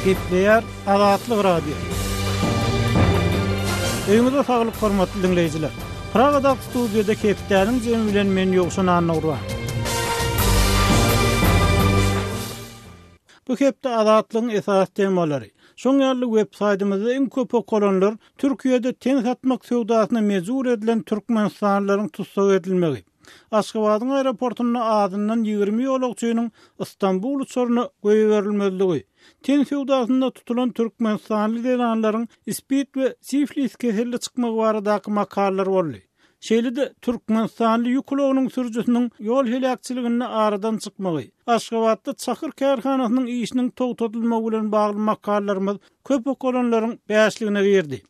Gepleýär Azatlyk radio. Öňüňizde saglyk hormatly dinleýijiler. Pragada studiýada Keptäniň jemi bilen men ýokşan anagurwa. Bu hepde Azatlygyň esas temalary. Şoň ýaly web-saytymyzda iň köp okulanlar Türkiýede ten satmak sowdasyna mejbur edilen türkmenstanlylaryň tutsaw edilmegi. Aşgabatyň aeroportuna adyndan 20 ýolagçynyň Istanbul uçaryna goýuberilmezligi, ten sowdasynda tutulan türkmenstanly delanlaryň ispit we siflis keselli çykmagy baradaky makallar boldy. Şeýlede türkmenstanly ýüklüğiniň sürjüsiniň ýol helakçylygyny aradan çykmagy, Aşgabatda çakyr kärhanasynyň işiniň togtatylmagy bilen bagly makallarymyz köp okulanlaryň bäşligine girdi.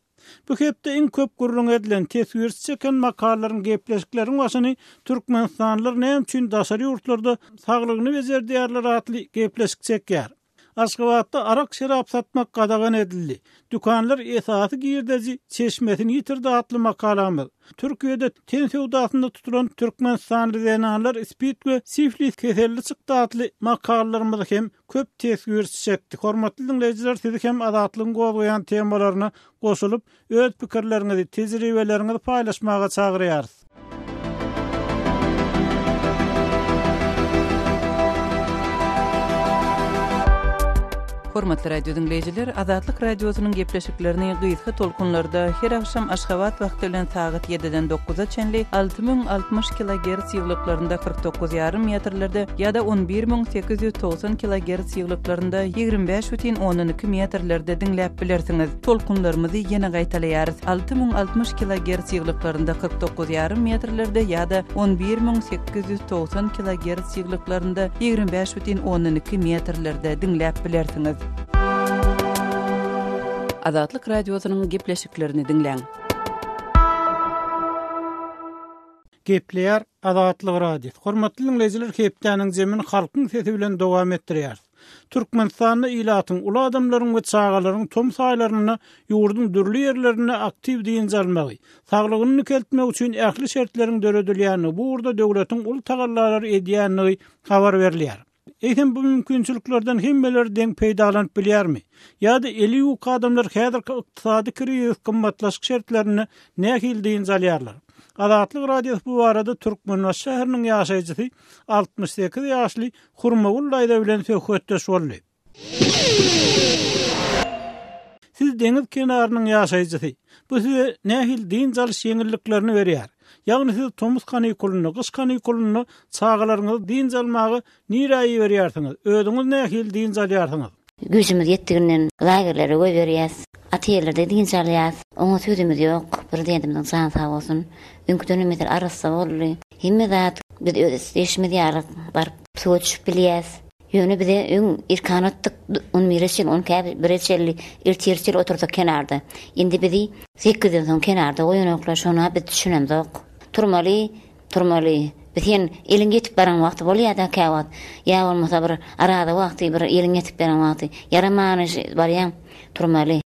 Bu hepde iň köp gurrun edilen teswirsi çeken makalaryň gepleşikleriň başyny türkmenstanlylar näme üçin daşary ýurtlarda saglygyny bezerdiýärler atly gepleşik çekýär. Aşgabatda arak şerap satmak gadagan edildi. Dükanlar esasy girdäji çeşmesini ýitirdi atly makalamyz. Türkiýede ten sowdasynda tutulan türkmenstanly denalar ispit we siflis keselli çykdy atly makalarymyz hem köp teswirsi çekdi. Hormatly dinleýijiler, siz hem Azatlygyň goýan temalaryna goşulyp öz pikirleriňizi, tejribeleriňizi paýlaşmaga çagyrýarys. Hormatly radio dinleýijiler, Azatlyk radiosynyň gepleşiklerini gysga tolkunlarda her akşam Aşgabat wagty bilen saat 7-den 9-a çenli 6060 kHz ýyglyklarynda 49,5 metrlerde ýa-da 11890 kHz ýyglyklarynda 25,12 metrlerde dinläp bilersiňiz. Tolkunlarymyzy ýene gaýtalaýarys. 6060 kHz ýyglyklarynda 49,5 metrlerde ýa-da 11890 kHz ýyglyklarynda 25,12 metrlerde dinläp bilersiňiz. Azatlyk radiosynyň gepleşiklerini dinleň. Gepleýär Azatlyk radio. Hormatly dinleýijiler, Keptäniň jemini halkyň sesi bilen dowam etdirýär. Türkmenistanyň ilatyň uly adamlaryň we çağalaryň tom saýlaryny ýurduň dürli ýerlerine aktiw diýen almagy, saglygyny keltmek üçin ähli şertleriň döredilýäni, bu urda döwletiň ul tagallary edýänligi habar berilýär. Eýsem bu mümkinçiliklerden hemmeler deň peýdalanyp bilýärmi? Ýa-da eli ýok adamlar häzirki ykdysady kriz kymmatlaşyk şertlerini nähil diýen alýarlar. Azatlyk radio bu arada Türkmenbaş şäheriniň ýaşaýjysy 68 ýaşly Hurmagul Laýda bilen söhbetdeş boldy. Siz deňiz kenarynyň ýaşaýjysy. Bu size nähil diýen alys ýeňilliklerini berýär. Ýagny siz tomuz kanikulyny, gyş kanikulyny çağalaryňyz diýen almagy niraýy berýärsiňiz. Özüňiz nähil diýen alýarsyňyz. Güýjümiz ýetdigininden lagerlere goý berýäs. Atýerlerde diýen alýas. Oňa sözümüz ýok. Prezidentimiň sağ bolsun. Öňkü dönemeler arassa boldy. Hemme zat biz öz işimiz ýalyk bar söýüş bilýäs. Ýöne bize öň irkanatdyk uniwersitet on käbi bireçelli irtirsel otursak kenarda. Indi bizi 8-den soň kenarda goýanoklar şona biz düşünemzok. Turmaly. Biz ýen eliň getip baran wagty bolýar-da käwat. Ýa bolmasa bir arada wagty bir eliň getip baran wagty. Yaramany barýan turmaly.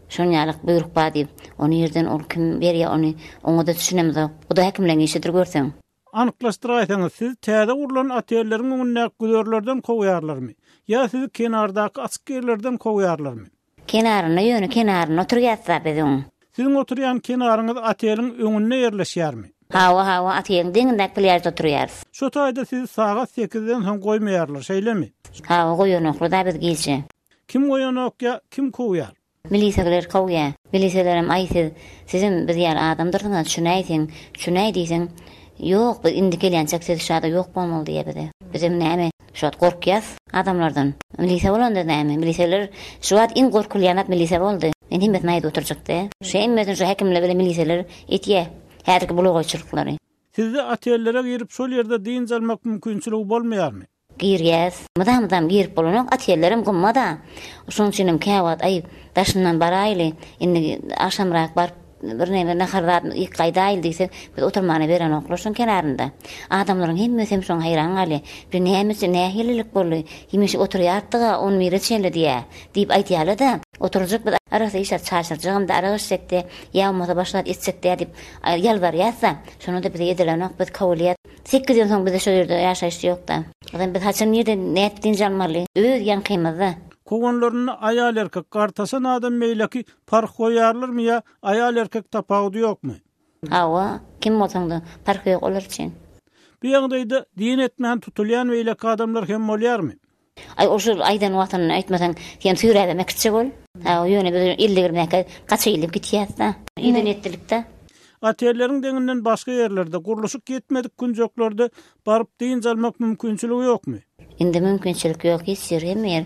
Şonýalyk buyruk bar diýip, onu ýerden ol kim berýär, onu oňa da düşünemzok. Bu da häkimleň işidir görseň. Anyklaşdyraýsaňyz, siz täze urulan atýerleriň öňüne güdörlerden kowaýarlarmy? Ýa siz kenardaky açyk ýerlerden kowaýarlarmy? Kenaryna oturýatsa biziň. Siziň oturýan kenaryňyz atýeriň öňüne ýerleşýärmi? Hawa atýeriň deňinde pilýärde oturýarys. Şo taýda siz sagat 8-den soň goýmaýarlar, şeýlemi? Hawa goýanoklar da biz giýje. Kim goýanok ýa kim kowaýar? Milisiýalar kowaýar. Milisiýalaram aýsy, sizin bir ýer adamdyryňyz, şunäý diýsen, ýok, indi gelýän çekse şada ýok bolmaly diýipdi. Bizim näme? Şoat gorkýas adamlardan. Milisiýa bolanda näme? Milisiýalar şoat iň gorkulýan milisiýa boldy. Indi hemmet näýde oturjakdy. Şeýmeden şu häkimler bilen milisiýalar etýär. Häzirki bulogoçylyklary. Sizde atýerlere girip şol ýerde diýen almak mümkinçiligi bolmaýarmy? Girýäs. Madam girip bolanok atýerlerim gummada. Şoň üçin käwat ay daşyndan baraýly. Indi aşamrak bar bir näme nahardat ilk gaýdaýl diýse, biz oturmany beren oklaşyň kenarynda. Adamlaryň hemmesi şoň haýran galy. Bir nämesi nähililik boldy. Himiş oturýardyga, on mireçeli diýär. Diýip aýtýarlar da, oturjak biz arasy işe çarşyrjagymda araşykdy. Ýa-da başlat etsek diýip ýalbarýarsa, şonu da bize edilenok biz kabul 8 ýyl soň bize şo ýerde ýaşaýyş ýok da. Adam biz haçan ýerde näetdiň jalmaly. Öz ýan kymyzy. Kogonlaryny aýal erkek gartasan adam meýleki park goýarlarmy ya aýal erkek tapawdy ýokmy? Awa, kim bolsaňda park ýok olarçyn. Bu ýagdaýda din etmän tutulýan meýleki adamlar hem bolýarmy? Ay oşul aydan wagtyny aýtmasaň, sen sürede mekçe bol. Awa ýöne bir illigirmeke gaça ilip gitýärdi. Ýeden etdilikde. Ateleriň deňinden başga ýerlerde guruluşyk yetmedik günjoklarda baryp din jalmak mümkinçiligi ýokmy? Indi mümkinçilik ýok, hiç ýer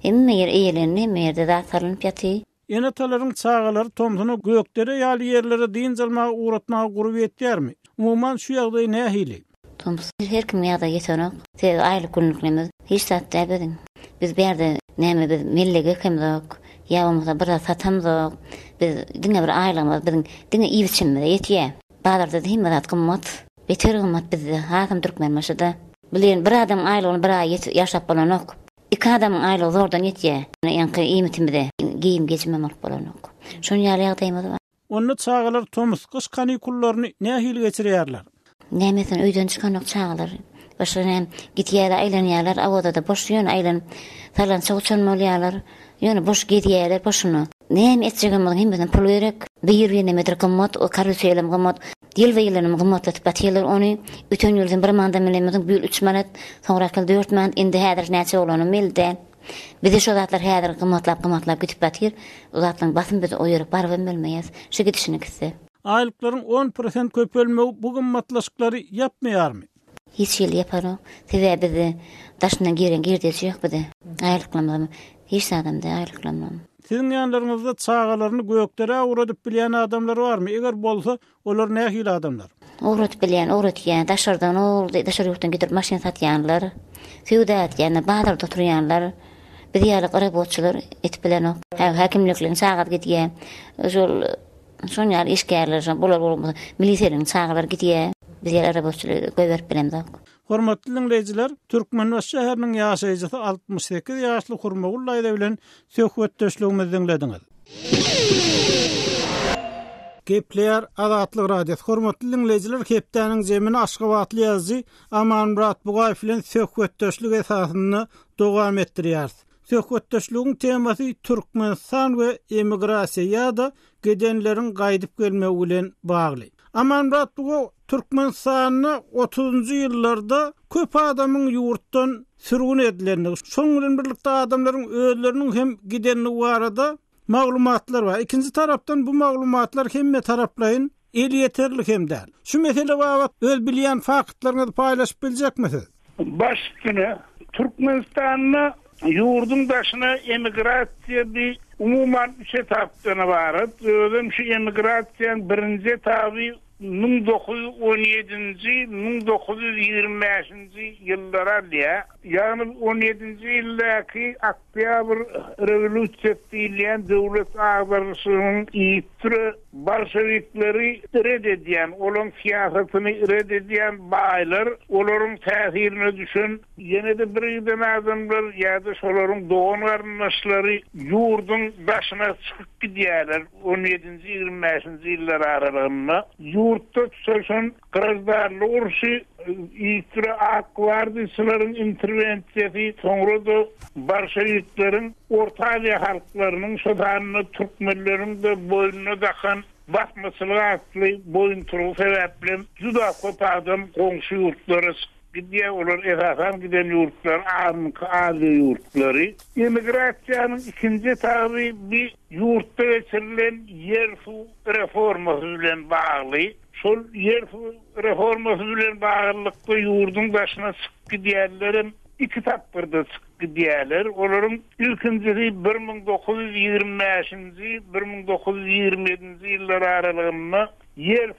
Emmi yer eýlenni, merde da sarlyp ýaty. Enatalaryň çağalary tomsuny gökdere ýaly ýerlere din jalmagy uğratmagy gurup etýärmi? Umuman şu ýagdaý nähili? Tomsuz her kim ýagda ýetenok. Sen aýly günlüklerimiz hiç satda bedin. Biz berde näme biz millege kimdok, ýa-da bir satamdok. Biz diňe bir aýlamaz, bizim diňe iýçimde ýetýär. Bazarda himmat gymmat, beter gymmat bizde hakym türkmen maşada. Bilen bir adam aýlygyny bir aý ýaşap bolanok. İki adam aýlygy zordan ýetýär. Ýa-ni iýmitimde giýim geçmemek bolanok. Şonu ýaly ýagdaýymyz bar. Onu çağalar Tomus kış kanikullaryny nähili geçirýärler? Nämesen öýden çykanok çağalar. Başlanan gitýärler, aýlanýarlar, awada da boş ýön aýlan. Salan çogçanmalýarlar. Ýöne boş gidýärler, boşuna. Näme etjegem hemden pul berek. Bir ýene gymmat, o karuselim gymmat. Dil we ýylynym gymmatlatyp batýarlar ony. Öten ýyldan bir manda bilemedim, bir 3 manat, soňra 4 manat, indi häzir näçe bolany milden. Bize şu zatlar häzir gymmatlap gitip batýar. O zatlaryň basym biz oýuryp barwym bilmeýäs. Şu gidişini kisse. Aýlyklaryň 10% köpelmegi bu gymmatlaşyklary ýapmaýarmy? Hiç ýyl ýaparak. Sebäbi bizi daşyndan girdesi ýok bide. Aýlyklanmam. Hiç adamda aýlyklanmam. Sizin ýanlaryňyzda çağalaryny gökdere uradyp bilýän adamlar barmy? Eger bolsa, olar nähili adamlar? Uradyp bilýän, daşardan daşar ýurtdan getirip maşyn satýanlar, süwdat ýa-ni bazarda turýanlar, bir ýaly arabotçylar etip bilenok. Hakimlikliň çağat gitýär. Şonýar işgärler, bular milisiýanyň çağalar gitýär. Biz ýaly arabotçylar goýberip bilenok. Hormatly dinleyijiler, Türkmenbaş şäheriniň ýaşaýjysy 68 ýaşly Hurmagul aýda bilen söhbetdeşligimizi dinlediňiz. Gepler Azatlyk radiosu. Hormatly dinleyijiler, hepdäniň jemini Aşgabatly ýazgy Amanmurat Bugaýew bilen söhbetdeşlik esasyny dowam etdirýär. Söhbetdeşligiň temasy Türkmenistan we emigrasiýa ýa-da gedenleriň gaýdyp gelmegi bilen bagly. Amanmurat Bugaýew Türkmenistanyny 30-njy ýyllarda köp adamyň ýurtdan sürgün edileni, şoň bilen birlikde adamlaryň özleriniň hem gidenini barada maglumatlar var. İkinci tarapdan bu maglumatlar hemme taraplayın el yeterli hem däl. Şu mesele wagt öz bilýän faktlaryňy paýlaşyp biljekmisiz? Başkyny Türkmenistanyny ýurdun daşyna emigrasiýa bir umuman 3 etapdan ibaret. Özüm şu emigrasiýanyň birinji etapy 1917-nji 1925-nji ýyllara diýe. Ýagny 17-nji ýyldaky Oktyabr rewolýusiýasy diýilen döwlet agdaryşynyň ýitri bolşewikleri reddedýän, olaryň siýasatyny reddedýän baýlar, olaryň täsirini düşün, ýene-de bir ýydan adamlar ýa-da şolaryň dogan garnaşlary ýurdun başyna çykyp gidýärler 17-nji 25-nji ýyllar aralygynda. Yurtta tutuşan kırızdarlı urşu ýitri akvardiýaçylaryň interwensiýasy, soňra da bolşewiklerin Orta Aziýa halklarynyň şodanyny türkmenleriň de boýnuna dakan basmaçylyk atly boýun turugy sebäpli juda köp adam goňşy ýurtlara gidýär, olar esasan giden ýurtlar ady ýurtlary. Emigrasiýanyň ikinji etapy bir ýurtda geçirilen ýer reformasy bilen bagly. Şol yer reformasy bilen baglykda ýurdun başyna çykyp gidýärlerin iki tapyrda çykyp gidýärler. Olaryň ilkinjisi 1925-nji 1927-nji ýyllar aralygynda yer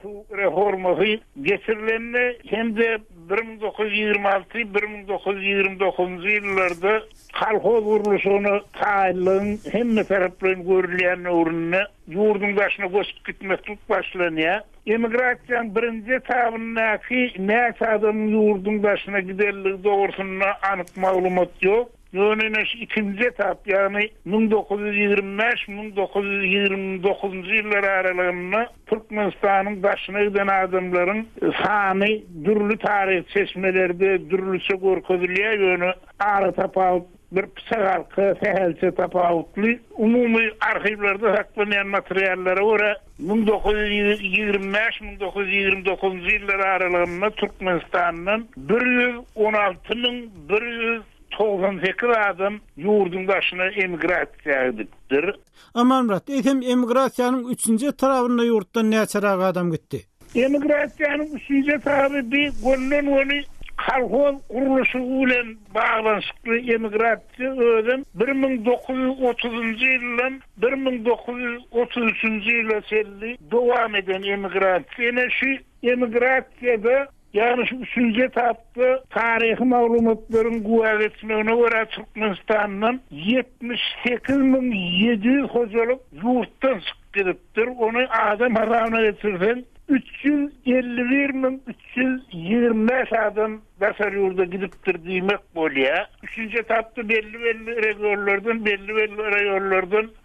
reformasy geçirilende hem de 1926-1929-nji ýyllarda kolhoz guruluşyny taýlyň hemme taraplaryn görülýän urunna ýurdun başyna goşup gitmek başlanýar. Emigrasiýanyň birinji etapyndaky näçe adam ýurdun başyna giderligi dogrusyna anyk maglumat ýok. Ýöne ikinji etap, ýagny 1925-1929-nji ýyllar aralygynda Türkmenistanyň başyna giden adamlaryň sany dürli tarih çeşmelerde dürliçe görkezilýär, ýöne ara tapawut bir psagalky tähelse tapawutly umumy arhivlerde saklanan materiallere göre 1925-1929 ýyllar aralygynda Türkmenistanyň 116.198 adam ýurdun başyna emigrasiýa edipdir. Amanrat, etem emigrasiýanyň 3-nji tarabynda ýurtdan näçe adam gitdi? Emigrasiýanyň 3-nji taraby bir gönlen kalkol kuruluşu bilen bağlanşykly emigrasiýa ödüm 1930-njy ýyldan 1933-njy ýyla çelli dowam eden emigrasiýa. Şu emigrasiýada ýani şu 3-nji etapda taryhy maglumatlaryň guwah etmegine görä Türkmenistanyň 78.700 hojalyk ýurtdan çykyp gidipdir. Onu adam harabyna getirsen 351.325 adam basar ýurda gidipdir diýmek bolýar. 3-nji etapda belli regionlardan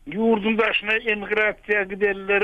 ýurdun başyna emigrasiýa gidenler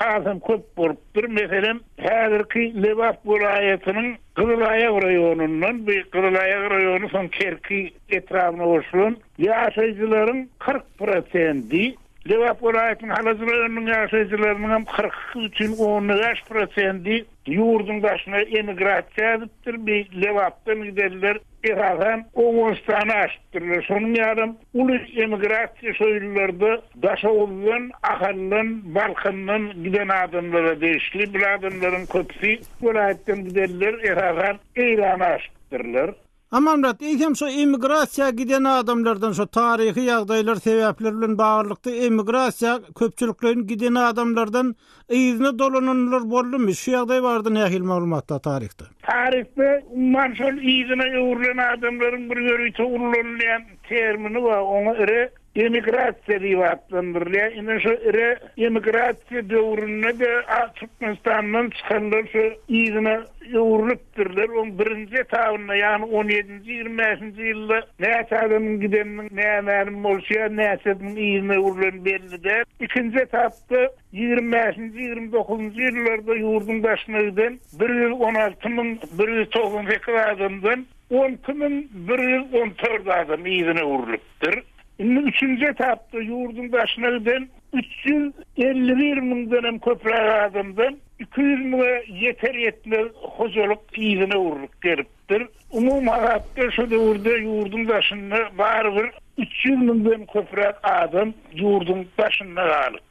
hazam köp bolupdyr. Meselem, häzirki Lewap vilayatynyň Gyzylaýak raýonundan, bu Gyzylaýak raýony soň Kerki etrabyna goşulan ýaşaýjylaryň 40%, Lewap vilayatynyň halazylarynyň ýaşaýjylarynyň 43.5% ýurdun başyna emigrasiýa edipdir. Bir Lewapdan gidenler Iragan Oğuzstan'a aşıttırlar. Sonun yarım ulus emigrasiya şöylülerde Daşoğlu'dan, Ahal'dan, Balkan'dan giden adamlara değişli. Bu adamların köpüsü vilayetten giderler Iragan İran'a aşıttırlar. Amanrat, eýsem şu emigrasiýa giden adamlardan şu tarihi ýagdaýlar sebäpleri bilen baglykda emigrasiýa köpçüliklerin giden adamlardan ýyzyna dolananlar boldymy? Şu ýagdaý bardy nähil maglumatda tarihde? Tarihde manşol ýyzyna ýöwrilen adamlaryň bir ýöri ulanýan termini var. Ona ere emigrasiýa diýip atlandyrylýar. Ine şu ere emigrasiýa döwründe de Türkmenistanyň çykanlar şu ýyzyna ýöwrilipdirler. On birinji etapynda ýani 17-25-nji ýylda näçe adamyň gideniniň nämälim bolşýar, näçenin ýyzyna ýöwrilen belli. İkinji etapda 25-nji 29-njy ýyllarda ýurdun başyna giden 116.198 adamdan 10.114 adam ýyzyna ýöwrilipdir. Şimdi 3-nji etapda ýurdun başyna giden 351.000 köpräk adamdan 200.000 ýeter ýetmez hojalyk ýyzyna ýöwrilip gelipdir. Umum haratda şu döwürde ýurdun başyna barbyr 300.000 köpräk adam ýurdun başyna galypdyr.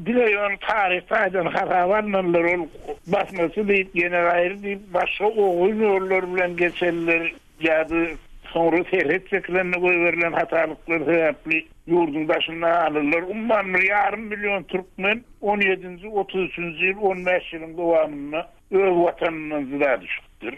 Dileýän tarih taýdan harawanlar ol basmasy diýip ýene gaýry diýip başga oğul ýollar bilen geçenler ýa-da sonra terhet çekilenine koyuverilen hatalıklar sebepli yurdun başına alırlar. Umman yarım milyon Türkmen 17. 33. yıl 15 yılın dowamında öz vatanından zıda düşüptür.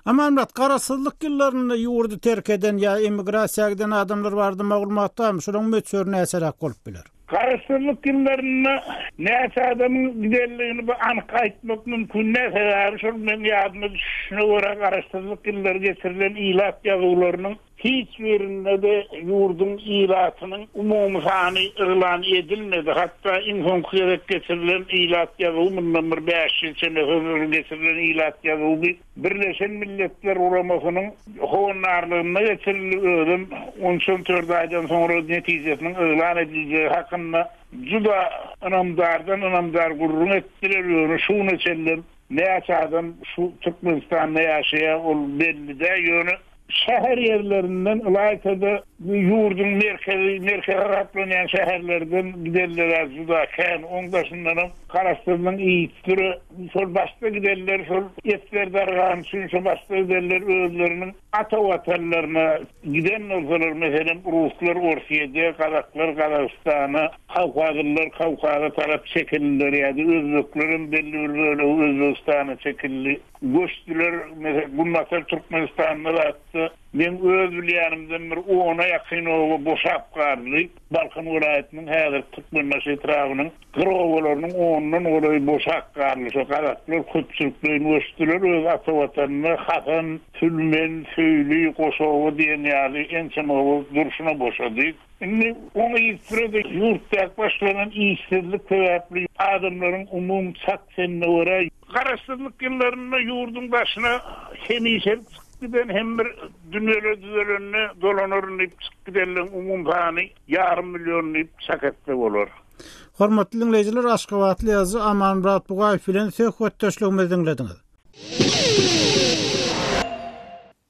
Amanrat, garasızlık yıllarında yurdu terk eden ya emigrasiya giden adamlar vardı maglumatda mı? Şuran mötsörüne eserak olup biler. Garasızlık yıllarında näçe adamın giderliğini anyk aýtmak mümkün näse şol men ýadyma düşüşine görä garasızlyk yılları geçirilen ilat ýazgularynyň hiç birinde de yurdun ilatynyň umumy sany elan edilmedi. Hatta Inhonkyýa geçirilen ilat ýazygy bundan 5 ýyl çenehömür geçirilen ilat ýazygy Birleşen Milletler Uramasynyň howunarlygyna geçirildi. 14 aýdan soňra netijesiniň elan edilýägi hakynda juda anamdar gurrun etdiler. Şunu çellen näçe adam şu Türkmenistanda ýaşaýan ol belli-de ýöne şäher ýerlerinden ulaýsada ýurdun merkezi rahatlanan şäherlerden giderler juda kän. Ondaşyndan garaşdyrylan ýitleri şol başda giderler, şol etler dargan şu başda giderler özleriniň ata watanlaryna giden bolsalar, meselem Ruslar Orsiýada, Kazaklar Kazakstana, Kawkaza tarap çekildiler ýa-da özbeklerin belli bir bölegi Özbekistana çekildi. Göçdüler, mesela bu masal Türkmenistan'da da men öz bilýänimden bir 10'a ýakyn boşap garly. Balkan vilayatynyň häzir Türkmenbaşy etrabynyň gyrowlarynyň 10'dan oly boşap garly. Şo kadar köpçüliklerin göçdüler öz ata watanyna Hasan, Tülmen, Söýli, Goşowy diýen ýaly ençemowy durşuna boşady. Şimdi onu ýitirdi ýurtda başlanan işsizlik sebäpli adamlaryň umum çatsenine görä garasızlyk ýyllarynda ýurdun başyna hemişe giden hem bir dünýede düzelenne dolanırın gidenlerin umum sany yarım milyon sakatda bolar. Hormatly dinleyijiler, Aşgabatly ýazy Amanmurat Bugaýew bilen söhbetdeşligimizi dinlediňiz.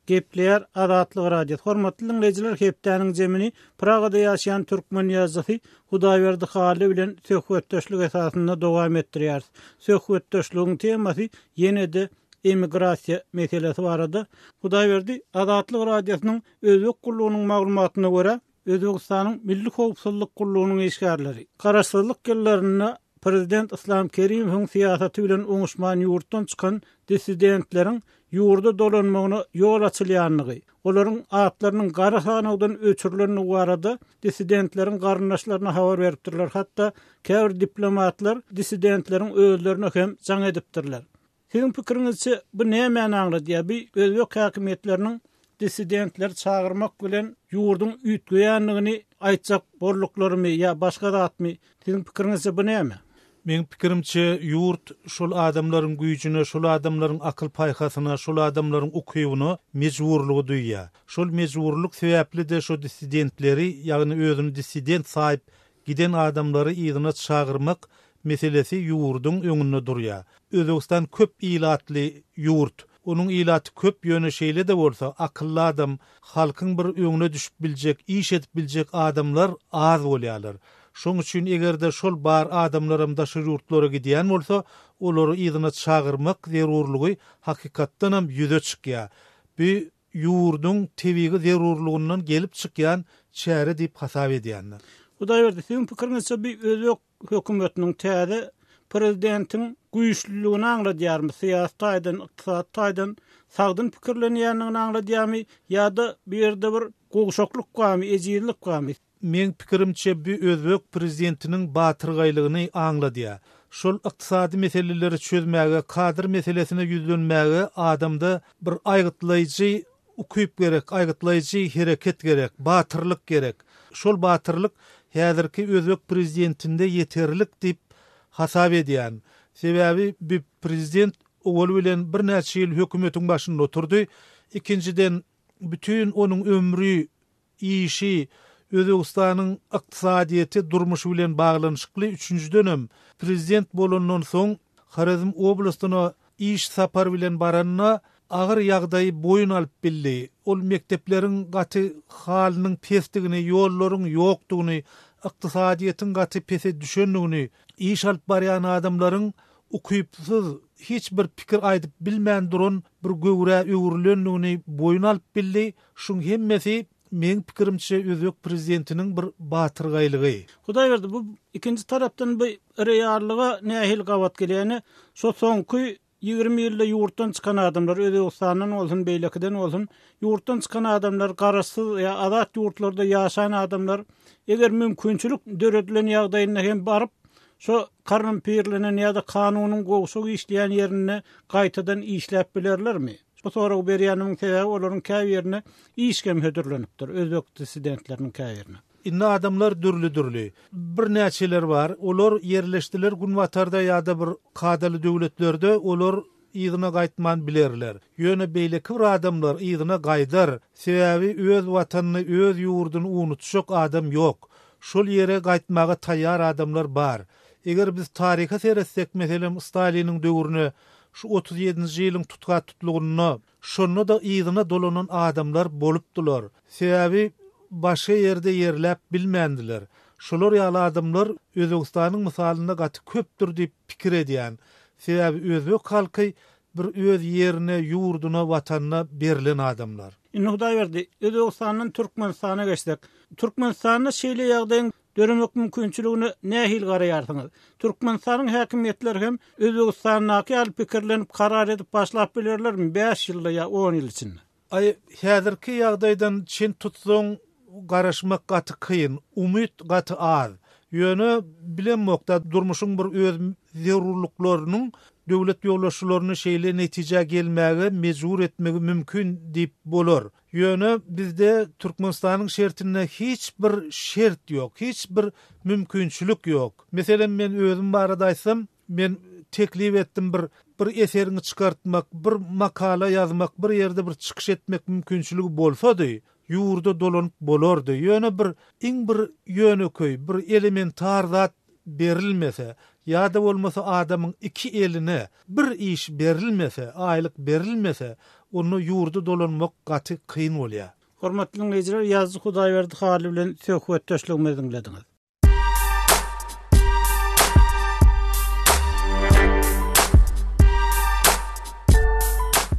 Gepler Azatlyk radio. Hormatly dinleyijiler, hepdäniň jemini Pragada ýaşaýan türkmen ýazgysy Hudaýberdi Haly bilen söhbetdeşlik esasynda dowam etdirýär. Söhbetdeşligiň temasy ýene-de emigrasiýa meselesi barada. Hudaýberdi Azatlyk radiosynyň özek gullugynyň maglumatyna görä Özbegistanyň Milli Howpsuzlyk Gullugynyň eşgärleri garaşsyzlyk ýyllarynda Prezident Islam Kerimovň siýasaty bilen oňuşman ýurtdan çykan dissidentleriň ýurda dolanmagyna ýol açylýanlygy, olaryň atlarynyň gara hanagdan öçürilenligi barada dissidentleriň garyndaşlaryna habar beripdirler. Hatda käbir diplomatlar dissidentleriň özlerine hem jaň edipdirler. Siziň pikiriňizçe bu näme aňladyýar? Bir özbek häkimetleriniň dissidentler çağırmak bilen ýurdun üýtgeýänligini aýtjak borluklarmy ýa başga zatmy? Siziň pikiriňizçe bu näme? Men pikirimçe ýurt şol adamlaryň güýjüne, şol adamlaryň akyl paýhasyna, şol adamlaryň ukybyna mejburlugy duýýar. Şol mejburluk sebäpli-de şo dissidentleri, ýagny özüni dissident saýyp giden adamlary ýygyna çağırmak meselesi ýurdun öňünde durýar. Özbegistan köp ilatly ýurt. Onun ilaty köp ýöne şeýle de bolsa, akylly adam, halkyň bir öňüne düşüp biljek, iş edip biljek adamlar az bolýarlar. Şoň üçin egerde şol bar adamlarym da şu ýurtlara gidýän bolsa, olary ýygyna çağırmak zerurlygy hakykatdan hem ýüze çykýar. Bu ýurdun tebigi zerurlygyndan gelip çykýan çäre diýip hasap edýänler. Hudaýberdi, siziň pikiriňizçe bir özbek hökümetiniň täze prezidentiň güýçlüligini aňladýarmy? Siýasatdan, ykdysadatdan sagdyn pikirlenýänligini aňladýarmy ýa-da bir ýerde bir gowşakluk barmy, ejizlik barmy? Men pikirimçe bu özbek prezidentiniň batyrgaýlygyny aňladýar. Şol ykdysady meseleleri çözmäge, kadr meselesine ýüzlenmäge adamda bir aýgytlaýjy ukyp gerek, aýgytlaýjy hereket gerek, batyrlyk gerek. Şol batyrlyk häzirki özbek prezidentinde ýeterlik diýip hasap edýän. Sebäbi bu prezident owal bilen bir näçe ýyl hökümetiň başynda oturdy. Ikinciden bütün onuň ömrü, işi, Özbegistanyň ykdysadyety, durmuşy bilen baglanyşykly. Üçüncü dönem prezident bolandan soň Harazm oblastyna iş sapar bilen baranyna agyr ýagdaý boyun alyp bildi. Ol mektepleriň gaty halynyň pesdigini, ýollaryň ýokdugyny, ykdysadyetiň gaty pese düşenligini, iş alyp barýan adamlaryň ukypsyz hiç bir pikir aýdyp bilmän duran bir göwre öwrülenligini boyun alyp bildi. Şuň hemmesi men pikirimçe özbek prezidentiniň bir batyrgaýlygy. Hudaýberdi, bu ikinji tarapdan bir reýallyga nähil gawat gelýäni, şo soňky 20 ýylda ýurtdan çykan adamlar, Özbegistanyň bolsun, beýlekden bolsun, ýurtdan çykan adamlar, garaşsyz ýa azat ýurtlarda ýaşaýan adamlar, eger mümkinçilik döredilen ýagdaýyna hem baryp, şo karnyn pirlenen ýa-da kanunyň gowşugy işleýän ýerine gaýtadan işläp bilerlermi? Bu sonra berýäniň sebebi olaryň käýerine işgem hödürlenipdir, özbek dissidentleriniň käýerine. Inna adamlar dürli. Bir näçeler bar, olar yerleşdiler Günwatarda ýa-da bir kadaly döwletlerde, olar ýygyna gaýtman bilerler. Ýöne beýleki bir adamlar ýygyna gaýdar. Sebäbi öz watanyny, öz ýurduny unutjak adam ýok. Şol ýere gaýtmaga taýýar adamlar bar. Eger biz taryha seretsek, meselem Staliniň döwrüne, şu 37-nji ýylyň tutgat tutlugyny, şonu da ýygyna dolanan adamlar bolupdylar. Sebäbi başga ýerde ýerläp bilmändiler. Şolar ýaly adamlar Özbegistanyň mysalyna gaty köpdür diýip pikir edýän. Sebäbi özbek halky bir öz ýerine, ýurduna, watanyna berilen adamlar. Indi Hudaýberdi, Özbegistanyň Türkmenistana geçsek, Türkmenistanyň şeýle ýagdaýyň döremek mümkinçiligini nähil garaýarsyňyz? Türkmenistanyň häkimetleri hem Özbegistanyňky al pikirlenip karar edip başlap bilerlermi 5 ýylda ýa 10 ýyl içinde? Häzirki ýagdaýdan çin tutsaň garaşmak gaty kıyın, umut gaty az. Ýöne bilenmokda durmuşyň bir öz zerurlyklarynyň döwlet ýollaşylaryny şeýle netije gelmäge mejbur etmegi mümkin diýip bolar. Ýöne bizde Türkmenistanyň şertinde hiç bir şert ýok, hiç bir mümkinçilik ýok. Meselen men özüm barada aýsam, men teklif etdim bir eserini çıkartmak, bir makala yazmak, bir yerde bir çıkış etmek mümkünçülügi bolsady, ýurda dolanıp bolardy. Ýöne bir ýöne köy, bir elementar zat berilmese, ýa-da bolmasa adamyň iki eline bir iş berilmese, aýlyk berilmese, onu ýurda dolanmak gaty kyn bolýar. Hormatly dinleýijiler, ýazgy Hudaýberdi haly bilen söhbet täşligimizi dinlediňiz.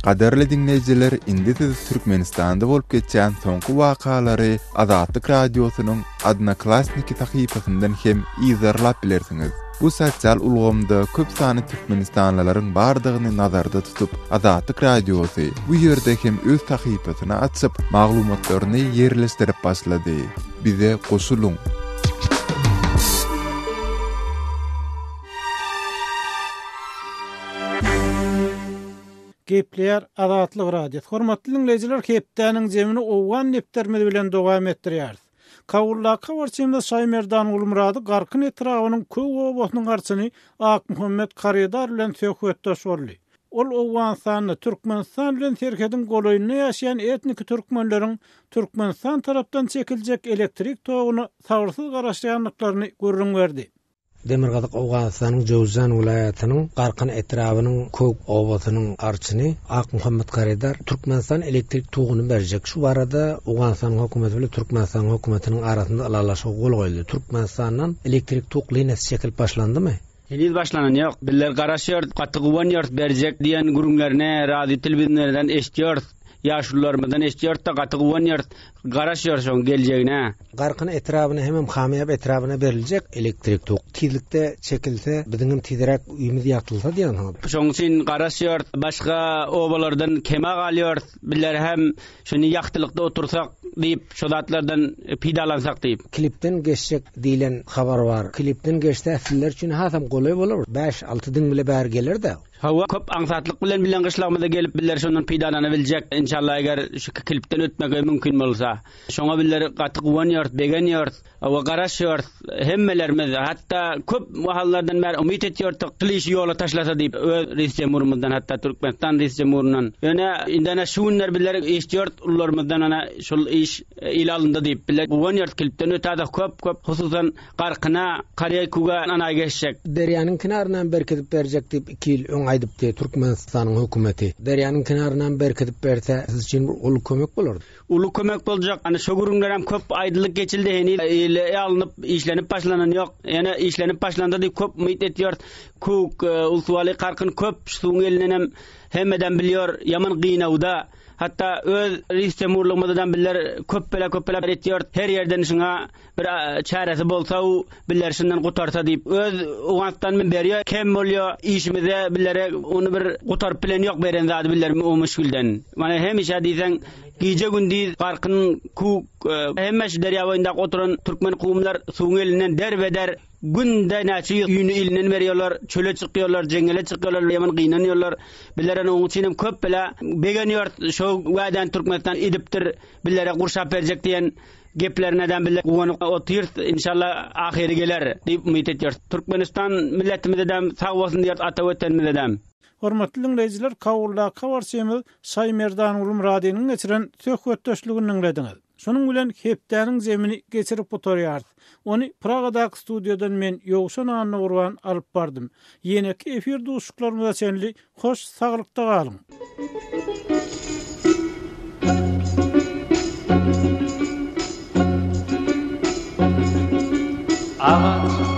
Qaderli dinleyijiler, indi siz Türkmenistanda bolup geçen soňky wakalary Azatlyk radiosynyň Adnaklasniki sahypasyndan hem izarlap bilersiňiz. Bu sosial ulgamda köp sany Türkmenistanlylaryň bardygyny nazarda tutup, Azatlyk radiosy bu ýerde hem öz sahypasyny açyp, maglumatlaryny ýerleşdirip başlady. Bize goşuluň. Gepler Azatlyk radiosu. Hormatly dinleyijiler, hepdäniň jemini owan neptermedi bilen dowam etdirýär. Kawullaka barçymda Saýmerdan Ulmurady garkyn etrawynyň köp obasynyň garçyny Ak Muhammed Karidar bilen söhbetdeş boldy. Ol owan sanly Türkmenistan bilen serkedin golaýyny ýaşaýan etnik türkmenleriň Türkmenistan tarapdan çekiljek elektrik toguny sagyrsyz garaşdyrýanlyklaryny görüň berdi. Demirgazyk Awganystanyň Jowzan vilayatynyň garkyn etrawynyň köp obasynyň arçyny Ak Muhammed Karidar Türkmenistan elektrik toguny berjek. Şu barada Awganystan hökümeti bilen Türkmenistan hökümetiniň arasynda alalaşyk gol goýuldy. Türkmenistandan elektrik tog liniýasy çekilip başlandymy? Henüz başlanan yok. Biller garaşıyor, katı guvanıyor berjek diyen gurunlarına, radyo televizyonlardan eştiyor. Yaşlılarımızdan eştiyor da katı guvanıyor, garaşıyor şoň geljegine. Garkyn etrawyna hemem hamyap etrawyna beriljek elektrik tok. Tizlikde çekilse, biziňim tizerek üýümüz ýatylsa diýen. Şoň üçin garaşıyor, başga obalardan kema galýar. Biller hem şonu ýaktylykda otursak diýip, şo zatlardan pidalansak diýip. Klipden geçecek diýilen habar bar. Klipden geçse äsiller üçin hasam golaý bolar. 5-6 din bile bäri gelir-de. Hawa köp aňsatlyk bilen gyşlagymyza gelip biller şondan pidalanana biljek. İnşallah eger şu klipden ötmek mümkin bolsa. Şoňa biller gaty guwanýar, begenýär, we garaşýar. Hemmelerimiz hatda köp mahallardan mer umyt etýärdik, klyş ýola taşlasa diýip öz reis jemhurymyzdan hatda Türkmenistan reis jemhurundan. Ýöne indana şuňlar biller eşdiýär ullarymyzdan ana şol iş ilalynda diýip biller guwanýar klipden ötäde köp hususan garkyna, Karyaýkuga ana geçecek. Derýanyň kenaryndan berkitip berjek diýip 2 ýyl öň aýdypdy Türkmenistanyň hökümeti. Derýanyň kenaryndan berkitip berse siz üçin ulu kömek bolardy. Ulu kömek boljak. Ana şo gurunlar hem köp aýdylyk geçildi. Heni alınıp işlenip başlanan yok. Yani işlenip başlandı diýip köp umyt etýär. Kuk ulsuwaly garkyn köp suň elinden hemmeden bilýär. Yaman gynawda. Hatta öz reis jemhurlygymyzdan biller köp bela etýär. Her ýerden şuňa bir çäresi bolsa u biller şundan gutarsa diýip öz Awganystan men berýär. Kem bolýar işimize billere onu bir gutarp bilen ýok beren zady biller o müşkülden. Mana hemişe diýsen gije gündüz garkyn kuk hemmeş derýa boýunda oturan türkmen kowumlar suň elinden derbeder günde näçe ýüni ilinden berýärler, çöle çykýarlar, jengele çykýarlar, ýaman gynanýarlar. Billerin oňy üçin köp bela begenýär. Şo wäden Türkmenistan edipdir, billere gurşap berjek diýen geplerden bile guwanyp otyr. İnşallah ahiri geler diýip umyt etýär. Türkmenistan milletimizden sag bolsun diýip atap ötenmizden. Hormatly dinleyijiler, Kawullaka barçymyz Saýmerdan Ulmuradynyň geçiren söhbetdeşligini dinlediňiz. Şonuň bilen hepdäniň jemini geçirip oturýar. Ony Pragadaky studiodan men Ýowşan Anna Urban alyp bardym. Ýene-ki efir duşuklarymyza çenli hoş saglykda galyň.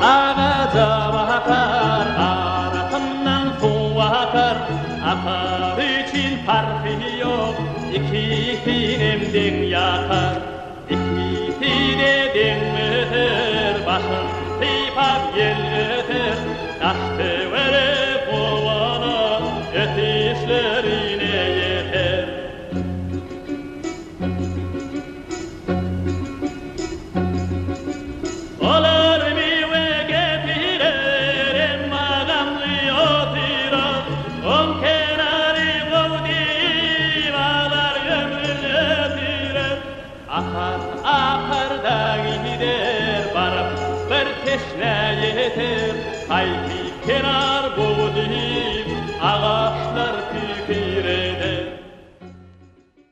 Ağaca bakar, arasından su akar, akar için farkı yok, ikisinin den yakar, ikisi de den öter, başın sıypap gel öter, taştı verip ovana, ötüşlerine yeter. Hayki kenar boğdu ağa